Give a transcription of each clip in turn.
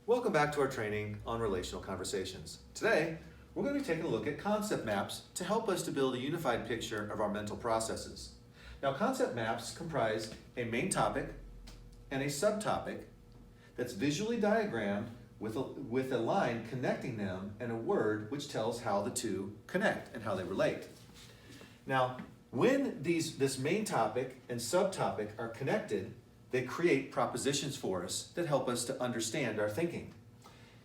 Welcome back to our training on relational conversations. Today, we're going to be taking a look at concept maps to help us to build a unified picture of our mental processes. Now, concept maps comprise a main topic and a subtopic that's visually diagrammed with a line connecting them and a word which tells how the two connect and how they relate. Now, when this main topic and subtopic are connected, they create propositions for us that help us to understand our thinking.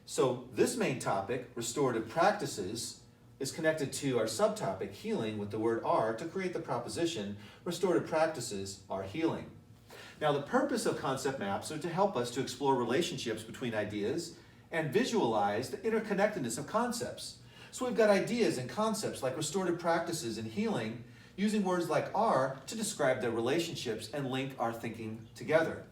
So this main topic, restorative practices, is connected to our subtopic, healing, with the word "are" to create the proposition, restorative practices are healing. Now, the purpose of concept maps are to help us to explore relationships between ideas and visualize the interconnectedness of concepts. So we've got ideas and concepts like restorative practices and healing, using words like "are" to describe their relationships and link our thinking together.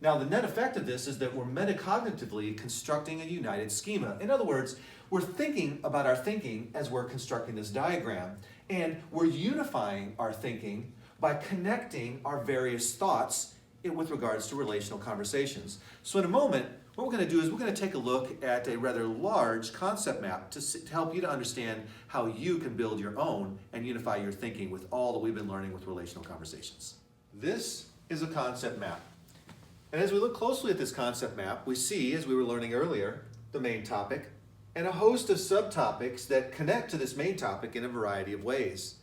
Now, the net effect of this is that we're metacognitively constructing a united schema. In other words, we're thinking about our thinking as we're constructing this diagram, and we're unifying our thinking by connecting our various thoughts with regards to relational conversations. So in a moment, what we're going to do is we're going to take a look at a rather large concept map to help you to understand how you can build your own and unify your thinking with all that we've been learning with relational conversations. This is a concept map. And as we look closely at this concept map, we see, as we were learning earlier, the main topic and a host of subtopics that connect to this main topic in a variety of ways.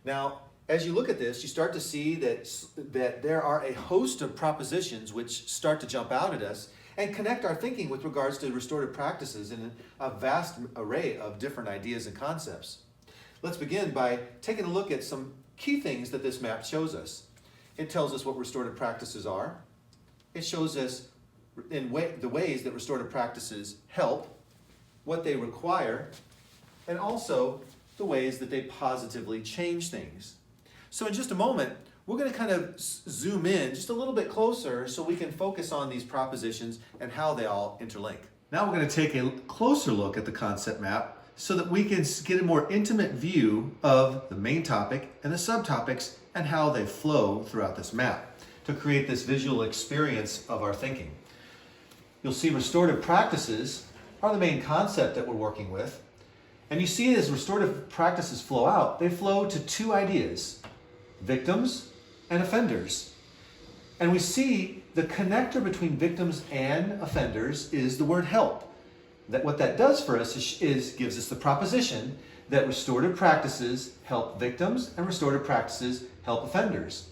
Now, as you look at this, you start to see that there are a host of propositions which start to jump out at us and connect our thinking with regards to restorative practices in a vast array of different ideas and concepts. Let's begin by taking a look at some key things that this map shows us. It tells us what restorative practices are. It shows us the ways that restorative practices help, what they require, and also the ways that they positively change things. So in just a moment, we're going to kind of zoom in just a little bit closer so we can focus on these propositions and how they all interlink. Now we're going to take a closer look at the concept map so that we can get a more intimate view of the main topic and the subtopics and how they flow throughout this map to create this visual experience of our thinking. You'll see restorative practices are the main concept that we're working with. And you see as restorative practices flow out, they flow to two ideas: victims and offenders. And we see the connector between victims and offenders is the word "help." That what that does for us is gives us the proposition that restorative practices help victims and restorative practices help offenders.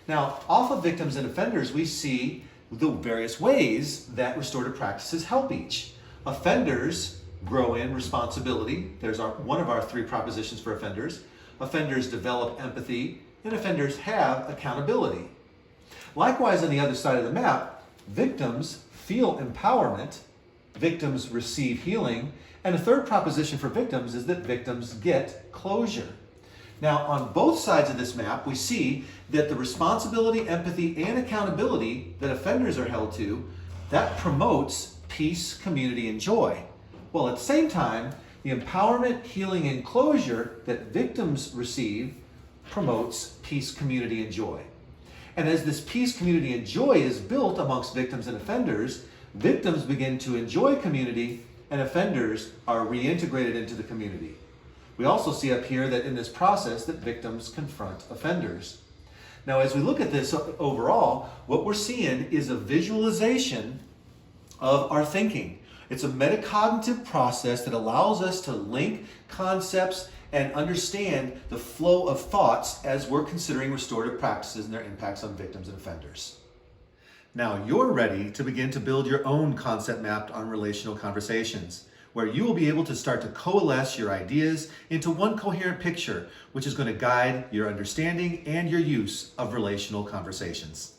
Now, off of victims and offenders, we see the various ways that restorative practices help each. Offenders grow in responsibility. There's one of our three propositions for offenders. Offenders develop empathy, and offenders have accountability. Likewise, on the other side of the map, victims feel empowerment, victims receive healing, and a third proposition for victims is that victims get closure. Now, on both sides of this map, we see that the responsibility, empathy, and accountability that offenders are held to, that promotes peace, community, and joy. While at the same time, the empowerment, healing, and closure that victims receive promotes peace, community, and joy. And as this peace, community, and joy is built amongst victims and offenders, victims begin to enjoy community and offenders are reintegrated into the community. We also see up here that in this process that victims confront offenders. Now, as we look at this overall, what we're seeing is a visualization of our thinking. It's a metacognitive process that allows us to link concepts and understand the flow of thoughts as we're considering restorative practices and their impacts on victims and offenders. Now you're ready to begin to build your own concept map on relational conversations, where you will be able to start to coalesce your ideas into one coherent picture, which is going to guide your understanding and your use of relational conversations.